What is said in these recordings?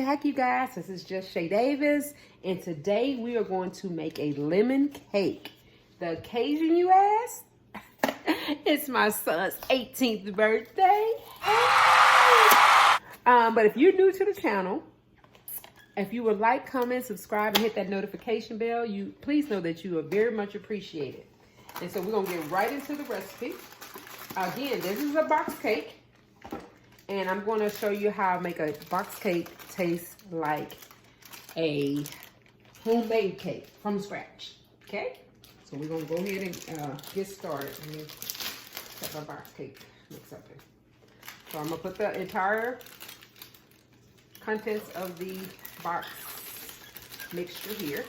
back, you guys. This is just Shay Davis, and today we are going to make a lemon cake. The occasion, you ask? It's my son's 18th birthday. But if you're new to the channel, if you would like, comment, subscribe, and hit that notification bell, please know that you are very much appreciated. And so we're gonna get right into the recipe. Again, this is a box cake. And I'm going to show you how I make a box cake taste like a homemade cake from scratch. Okay? So we're going to go ahead and get started. Let me set my box cake mix up here. So I'm going to put the entire contents of the box mixture here.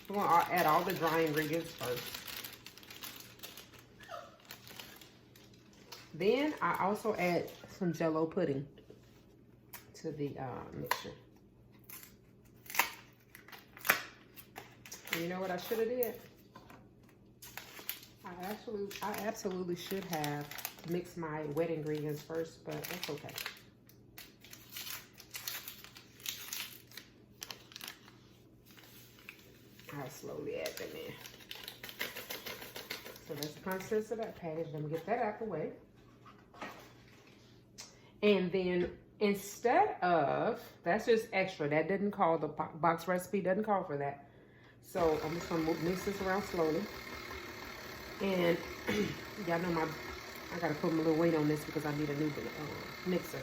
We're going to add all the dry ingredients first. Then I also add some Jell-O pudding to the mixture. And you know what I should have did? I absolutely should have mixed my wet ingredients first, but that's okay. I'll slowly add them in. So that's the consistency of that package. Let me get that out the way. And then instead of, that's just extra. That didn't call, the box recipe doesn't call for that. So I'm just gonna mix this around slowly. And y'all know I gotta put a little weight on this because I need a new mixer.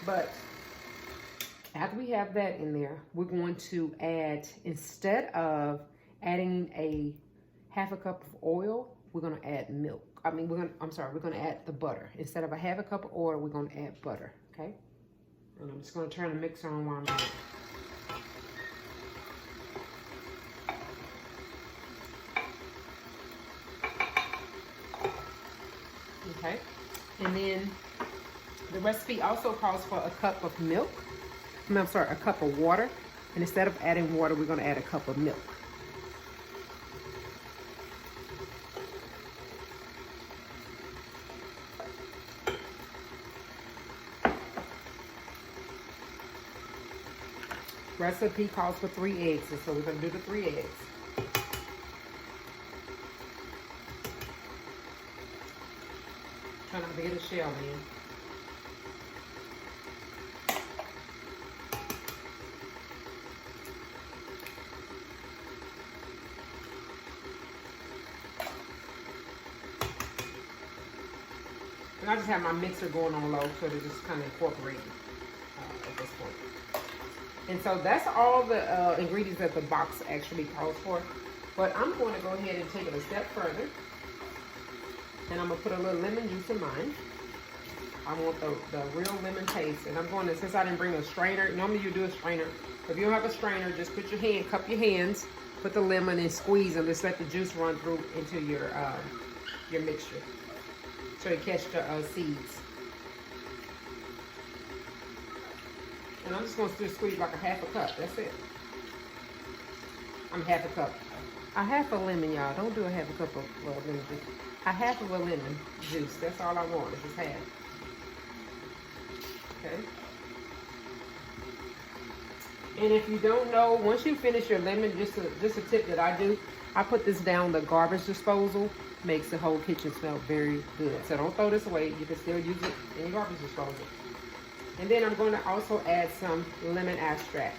But after we have that in there, we're going to add, instead of adding a half a cup of oil, we're gonna add milk. we're gonna add the butter. Instead of a half a cup of oil, we're gonna add butter, okay? And I'm just gonna turn the mixer on while I'm doing it. Okay, and then the recipe also calls for a cup of milk. A cup of water. And instead of adding water, we're gonna add a cup of milk. Recipe calls for 3 eggs, and so we're gonna do the 3 eggs. Try not to get a shell in. And I just have my mixer going on low, so to just kind of incorporate at this point. And so that's all the ingredients that the box actually calls for. But I'm going to go ahead and take it a step further. And I'm going to put a little lemon juice in mine. I want the real lemon taste. And I'm going to, since I didn't bring a strainer, normally you do a strainer. If you don't have a strainer, just put your cup your hands, put the lemon and squeeze and just let the juice run through into your mixture. So you catch the seeds. And I'm just going to squeeze like a half a cup. That's it. Half a cup. A half a lemon, y'all. Don't do a half a cup of lemon juice. A half of a lemon juice. That's all I want. Is just half. Okay. And if you don't know, once you finish your lemon, just a tip that I do, I put this down the garbage disposal. Makes the whole kitchen smell very good. So don't throw this away. You can still use it in your garbage disposal. And then I'm going to also add some lemon extract.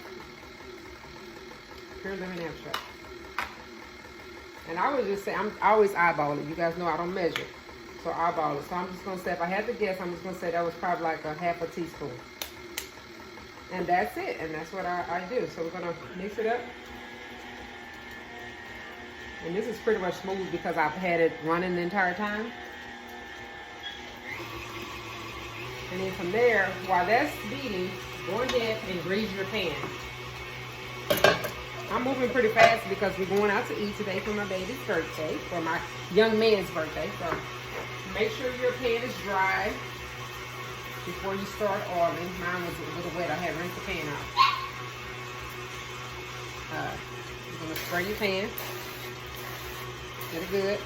Pure lemon extract. And I would just say, I always eyeball it. You guys know I don't measure. So eyeball it. So I'm just going to say, if I had to guess, I'm just going to say that was probably like a half a teaspoon. And that's it. And that's what I do. So we're going to mix it up. And this is pretty much smooth because I've had it running the entire time. And then from there, while that's beating, go ahead and grease your pan. I'm moving pretty fast because we're going out to eat today for my baby's birthday, for my young man's birthday. So make sure your pan is dry before you start oiling. Mine was a little wet. I had rinsed the pan out. You're going to spray your pan. Get it good.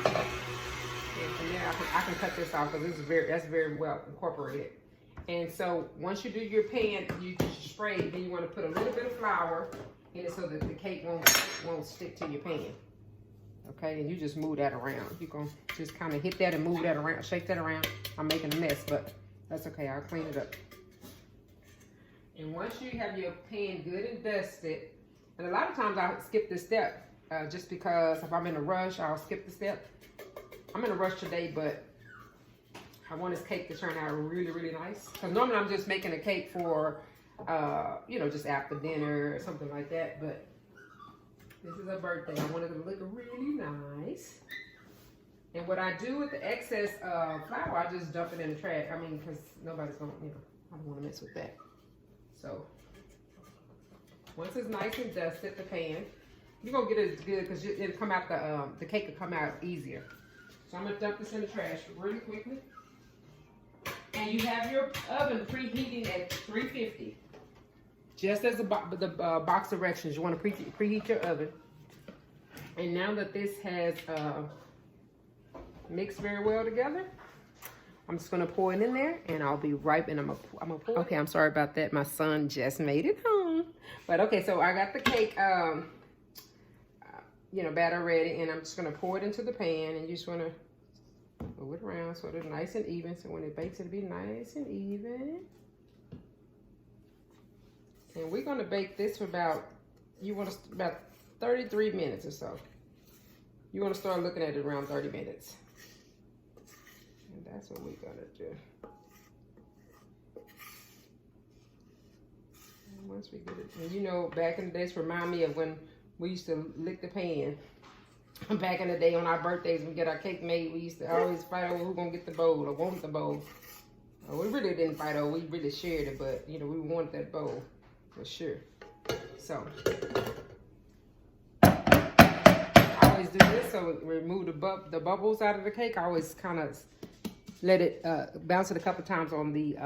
And from there, I can cut this off because that's very well incorporated. And so once you do your pan, you just spray it. Then you want to put a little bit of flour in it so that the cake won't stick to your pan. Okay, and you just move that around. You're going to just kind of hit that and move that around, shake that around. I'm making a mess, but that's okay. I'll clean it up. And once you have your pan good and dusted, and a lot of times I skip this step just because if I'm in a rush, I'll skip the step. I'm in a rush today, but I want this cake to turn out really, really nice. Because normally I'm just making a cake for, you know, just after dinner or something like that. But this is a birthday. I wanted it to look really nice. And what I do with the excess flour, I just dump it in the trash. I mean, because nobody's going to, you know, I don't want to mess with that. So, once it's nice and dusted, the pan, you're going to get it good because it'll come out, the cake will come out easier. So, I'm going to dump this in the trash really quickly. And you have your oven preheating at 350. Just as the box directions, you want to preheat your oven. And now that this has mixed very well together, I'm just gonna pour it in there, and I'll be right. And I'm gonna pour. Okay, I'm sorry about that. My son just made it home, but okay. So I got the cake, you know, batter ready, and I'm just gonna pour it into the pan, and you just wanna move it around so it's nice and even. So when it bakes, it'll be nice and even. And we're gonna bake this for about 33 minutes or so. You wanna start looking at it around 30 minutes. And that's what we're gonna do. And once we get it, and you know, back in the days, remind me of when we used to lick the pan. Back in the day on our birthdays, we get our cake made, we used to always fight over who's gonna get the bowl or want the bowl. We really didn't fight over, we really shared it, but you know, we wanted that bowl for sure. So, I always do this, so remove the bubbles out of the cake. I always kind of let it bounce it a couple times on the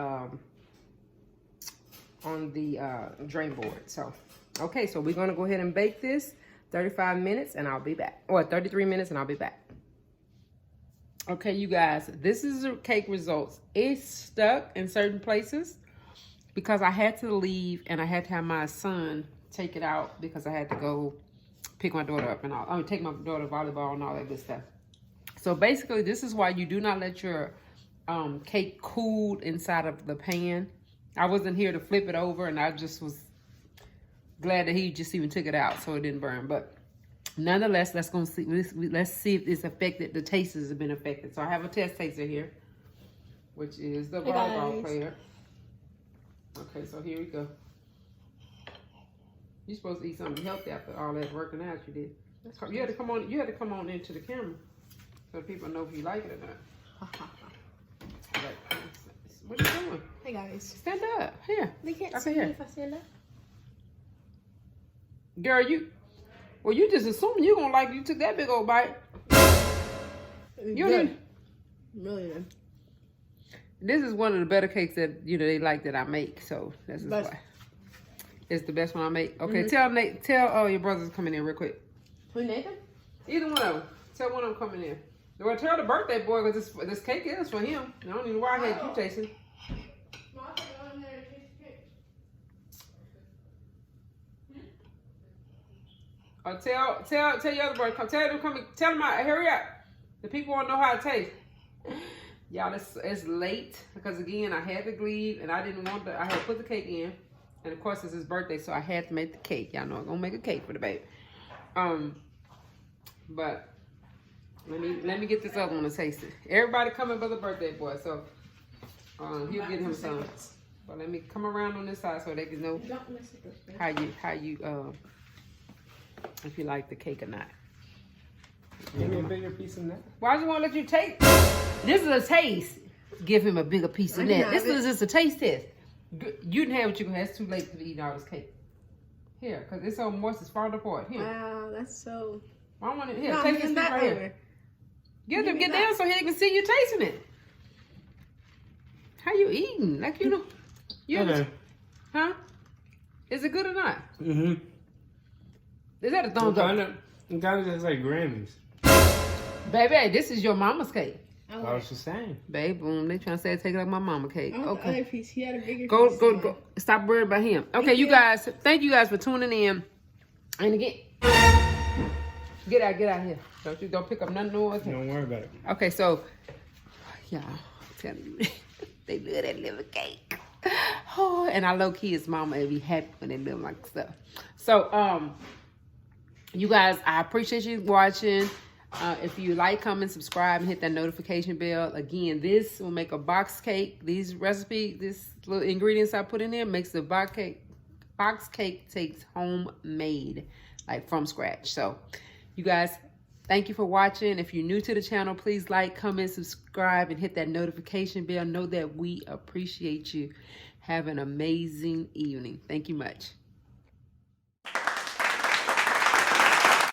drain board. So, okay, so we're gonna go ahead and bake this 35 minutes, and I'll be back. Or 33 minutes, and I'll be back. Okay, you guys, this is the cake results. It's stuck in certain places because I had to leave, and I had to have my son take it out because I had to go pick my daughter up and all. I mean, take my daughter to volleyball and all that good stuff. So basically, this is why you do not let your cake cool inside of the pan. I wasn't here to flip it over, and I just was glad that he just even took it out so it didn't burn. But nonetheless, let's see if it's affected. The taste has been affected. So I have a test taster here, which is the volleyball player. Okay, so here we go. You're supposed to eat something healthy after all that working out you did. You had to come on. You had to come on into the camera so people know if you like it or not. What are you doing? Hey guys. Stand up. Here. They can't see me if I stand up. Girl, you just assume you gonna like you took that big old bite. You Good. Really good. This is one of the better cakes that they like that I make. So this is why. It's the best one I make. Okay, tell your brothers to come in here real quick. Who, Nathan? Either one of them. Tell one of them coming in. Well, tell the birthday boy because this cake is for him. I don't even know why I had you tasting. Tell your other brother come. Tell them come. Tell them hurry up. The people want to know how it tastes. Y'all, it's late because again I had to leave and I didn't want I had to put the cake in, and of course it's his birthday, so I had to make the cake. Y'all know I'm gonna make a cake for the baby. But let me get this other one to taste it. Everybody coming but the birthday boy, so he'll get him some. But let me come around on this side so they can know how you if you like the cake or not. Give me a bigger piece than that. Why do you want to let you taste? This is a taste. Give him a bigger piece than that. This is just a taste test. You can have what you can have. It's too late to eat all this cake. Here, because it's so moist, it's falling apart. Here. Wow, that's so... I want it. Here, no, take this right over here. Get down so he can see you tasting it. How you eating? Like you know. Okay. Huh? Is it good or not? Mm-hmm. Is that a thumbs up? It kind of tastes like Grammys. Baby, this is your mama's cake. I I want was just saying. Babe, boom. They trying to say take it like my mama cake. I want the Okay. other piece. He had a bigger Go, piece. go. Stop worrying about him. Okay, you guys. Thank you guys for tuning in. And again, get out here. Don't pick up nothing noise. Don't worry about it. Okay, so y'all, I'm telling you, they love that liver cake. Oh, and I low key, his mama would be happy when they live like stuff. So, you guys, I appreciate you watching. If you like, comment, subscribe, and hit that notification bell. Again, this will make a box cake. These recipe, this little ingredients I put in there makes the box cake tastes homemade, like from scratch. So, you guys, thank you for watching. If you're new to the channel, please like, comment, subscribe, and hit that notification bell. Know that we appreciate you. Have an amazing evening. Thank you much.